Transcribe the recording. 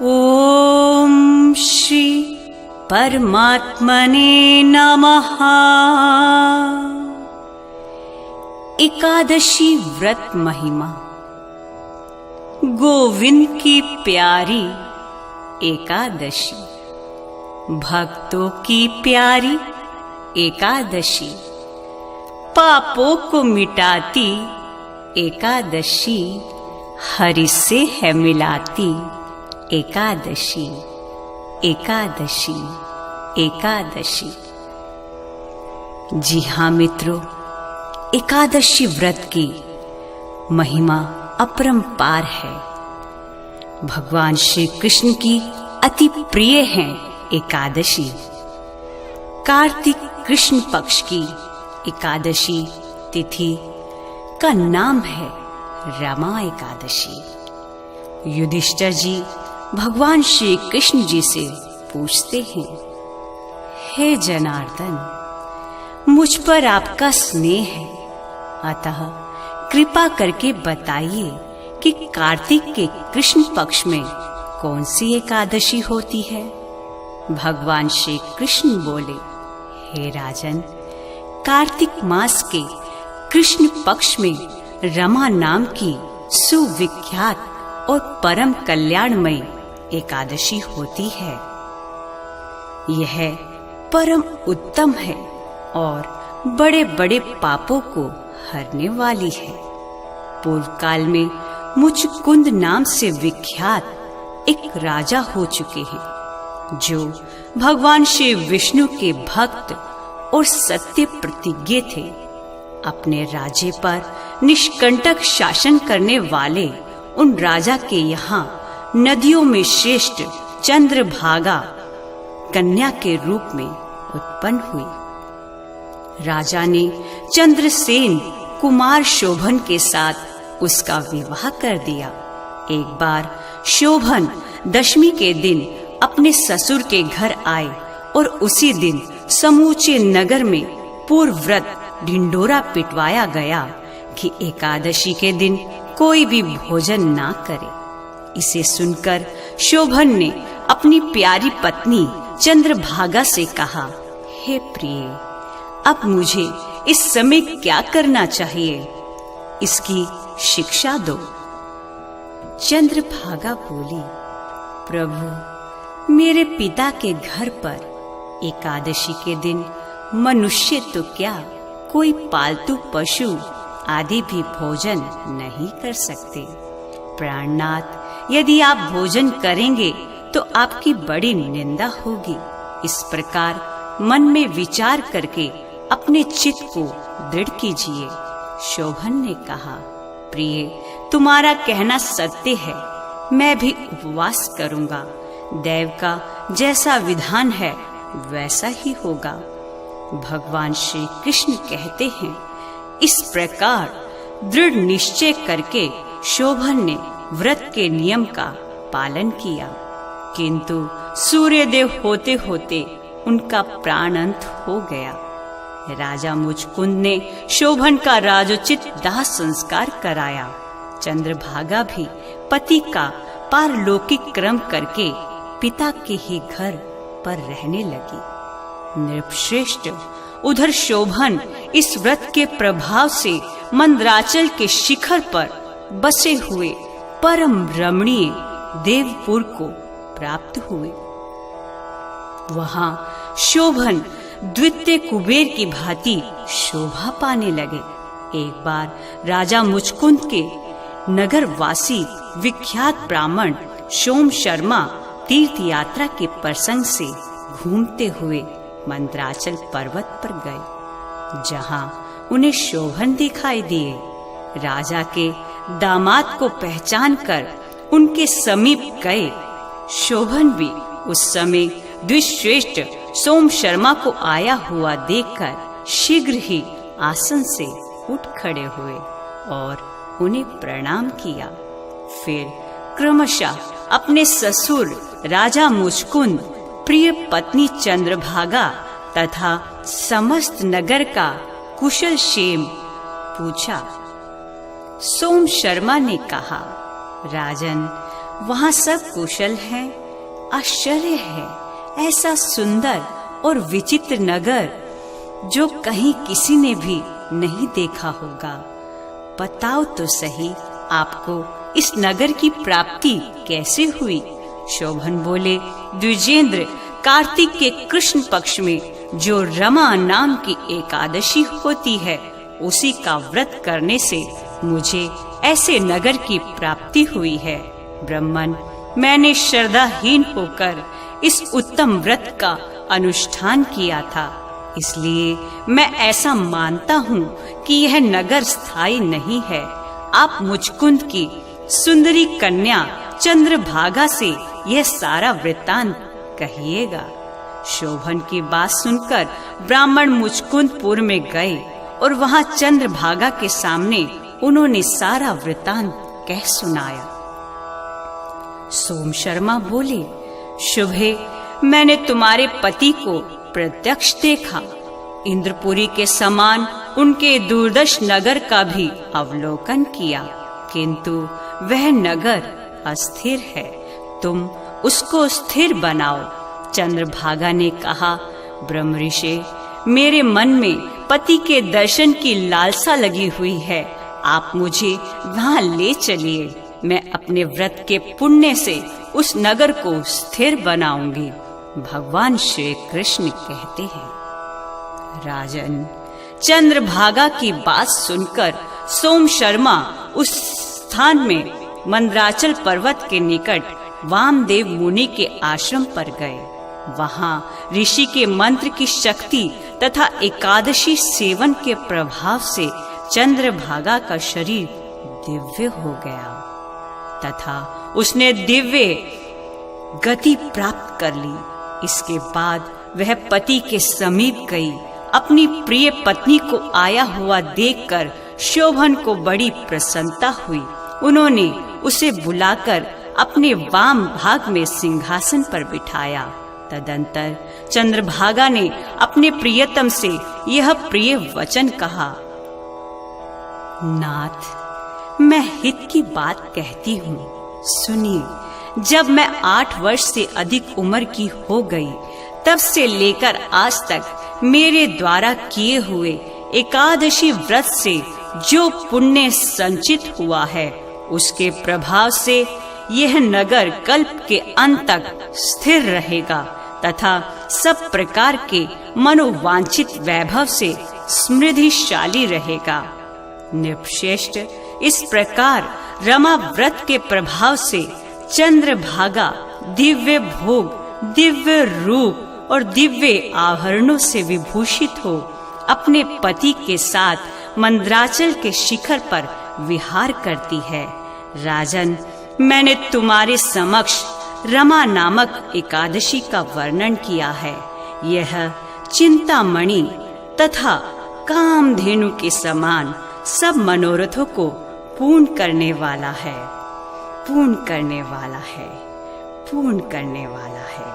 ओम श्री परमात्मने नमः। एकादशी व्रत महिमा। गोविंद की प्यारी एकादशी, भक्तों की प्यारी एकादशी, पापों को मिटाती एकादशी, हरि से है मिलाती एकादशी, एकादशी, एकादशी। जी हाँ मित्रों, एकादशी व्रत की महिमा अपरंपार है। भगवान श्री कृष्ण की अति प्रिय है एकादशी। कार्तिक कृष्ण पक्ष की एकादशी तिथि का नाम है रमा एकादशी। युधिष्ठिर जी भगवान श्री कृष्ण जी से पूछते हैं, हे जनार्दन, मुझ पर आपका स्नेह है, अतः कृपा करके बताइए कि कार्तिक के कृष्ण पक्ष में कौन सी एकादशी होती है। भगवान श्री कृष्ण बोले, हे राजन, कार्तिक मास के कृष्ण पक्ष में रमा नाम की सुविख्यात और परम कल्याणमयी एकादशी होती है। यह परम उत्तम है और बड़े बड़े पापों को हरने वाली है। पूर्व काल में मुचकुंद नाम से विख्यात एक राजा हो चुके हैं, जो भगवान श्री विष्णु के भक्त और सत्य प्रतिज्ञ थे। अपने राज्य पर निष्कंटक शासन करने वाले उन राजा के यहाँ नदियों में श्रेष्ठ चंद्रभागा कन्या के रूप में उत्पन्न हुई। राजा ने चंद्रसेन कुमार शोभन के साथ उसका विवाह कर दिया। एक बार शोभन दशमी के दिन अपने ससुर के घर आए और उसी दिन समूचे नगर में पूर्व व्रत ढिंढोरा पिटवाया गया कि एकादशी के दिन कोई भी भोजन ना करे। इसे सुनकर शोभन ने अपनी प्यारी पत्नी चंद्रभागा से कहा, हे प्रिय, अब मुझे इस समय क्या करना चाहिए, इसकी शिक्षा दो। चंद्रभागा बोली, प्रभु, मेरे पिता के घर पर एकादशी के दिन मनुष्य तो क्या, कोई पालतू पशु आदि भी भोजन नहीं कर सकते। प्राणनाथ, यदि आप भोजन करेंगे तो आपकी बड़ी निंदा होगी। इस प्रकार मन में विचार करके अपने चित्त को दृढ़ कीजिए। शोभन ने कहा, प्रिय, तुम्हारा कहना सत्य है, मैं भी उपवास करूंगा। देव का जैसा विधान है वैसा ही होगा। भगवान श्री कृष्ण कहते हैं, इस प्रकार दृढ़ निश्चय करके शोभन ने व्रत के नियम का पालन किया, किंतु सूर्यदेव होते होते उनका प्राण अंत हो गया। राजा मुचकुंद ने शोभन का राजोचित दाह संस्कार कराया। चंद्रभागा भी पति का पारलौकिक क्रम करके पिता के ही घर पर रहने लगी। नृपश्रेष्ठ, उधर शोभन इस व्रत के प्रभाव से मंदराचल के शिखर पर बसे हुए परम रमणीय देवपुर को प्राप्त हुए। वहां शोभन द्वितीय कुबेर की भांति शोभा पाने लगे। एक बार राजा मुचकुंद के नगरवासी विख्यात ब्राह्मण सोम शर्मा तीर्थ यात्रा के प्रसंग से घूमते हुए मंदराचल पर्वत पर गए, जहां उन्हें शोभन दिखाई दिए। राजा के दामाद को पहचान कर उनके समीप गए। शोभन भी उस समय द्विश्रेष्ठ सोम शर्मा को आया हुआ देखकर शीघ्र ही आसन से उठ खड़े हुए और उन्हें प्रणाम किया। फिर क्रमशः अपने ससुर राजा मुचकुंद, प्रिय पत्नी चंद्रभागा तथा समस्त नगर का कुशल क्षेम पूछा। सोम शर्मा ने कहा, राजन, वहाँ सब कुशल है। आश्चर्य है, ऐसा सुंदर और विचित्र नगर जो कहीं किसी ने भी नहीं देखा होगा। बताओ तो सही, आपको इस नगर की प्राप्ति कैसे हुई? शोभन बोले, द्विजेंद्र, कार्तिक के कृष्ण पक्ष में जो रमा नाम की एकादशी होती है, उसी का व्रत करने से मुझे ऐसे नगर की प्राप्ति हुई है। ब्राह्मण, मैंने श्रद्धाहीन होकर इस उत्तम व्रत का अनुष्ठान किया था, इसलिए मैं ऐसा मानता हूँ कि यह नगर स्थायी नहीं है। आप मुचकुंद की सुंदरी कन्या चंद्रभागा से यह सारा वृत्तांत कहिएगा। शोभन की बात सुनकर ब्राह्मण मुचकुंदपुर में गए और वहाँ चंद्रभागा के सामने उन्होंने सारा वृत्तांत कह सुनाया। सोम शर्मा बोले, शुभे, मैंने तुम्हारे पति को प्रत्यक्ष देखा। इंद्रपुरी के समान उनके दुर्दश नगर का भी अवलोकन किया, किंतु वह नगर अस्थिर है। तुम उसको स्थिर बनाओ। चंद्रभागा ने कहा, ब्रह्मऋषि, मेरे मन में पति के दर्शन की लालसा लगी हुई है। आप मुझे वहाँ ले चलिए। मैं अपने व्रत के पुण्य से उस नगर को स्थिर बनाऊंगी। भगवान श्री कृष्ण कहते हैं। राजन, चंद्रभागा की बात सुनकर सोम शर्मा उस स्थान में मंदराचल पर्वत के निकट वामदेव मुनि के आश्रम पर गए। वहाँ ऋषि के मंत्र की शक्ति तथा एकादशी सेवन के प्रभाव से चंद्रभागा का शरीर दिव्य हो गया तथा उसने दिव्य गति प्राप्त कर ली। इसके बाद वह पति के समीप गई। अपनी प्रिय पत्नी को आया हुआ देखकर शोभन को बड़ी प्रसन्नता हुई। उन्होंने उसे बुलाकर अपने वाम भाग में सिंहासन पर बिठाया। तदंतर चंद्रभागा ने अपने प्रियतम से यह प्रिय वचन कहा, नाथ, मैं हित की बात कहती हूँ, सुनिए। जब मैं 8 वर्ष से अधिक उम्र की हो गई, तब से लेकर आज तक मेरे द्वारा किए हुए एकादशी व्रत से जो पुण्य संचित हुआ है, उसके प्रभाव से यह नगर कल्प के अंत तक स्थिर रहेगा तथा सब प्रकार के मनोवांछित वैभव से समृद्धिशाली रहेगा। नृपश्रेष्ठ, इस प्रकार रमा व्रत के प्रभाव से चंद्रभागा दिव्य भोग, दिव्य रूप और दिव्य आभरणों से विभूषित हो अपने पति के साथ मंदराचल के शिखर पर विहार करती है। राजन, मैंने तुम्हारे समक्ष रमा नामक एकादशी का वर्णन किया है। यह चिंतामणि तथा कामधेनु के समान सब मनोरथों को पूर्ण करने वाला है, पूर्ण करने वाला है, पूर्ण करने वाला है।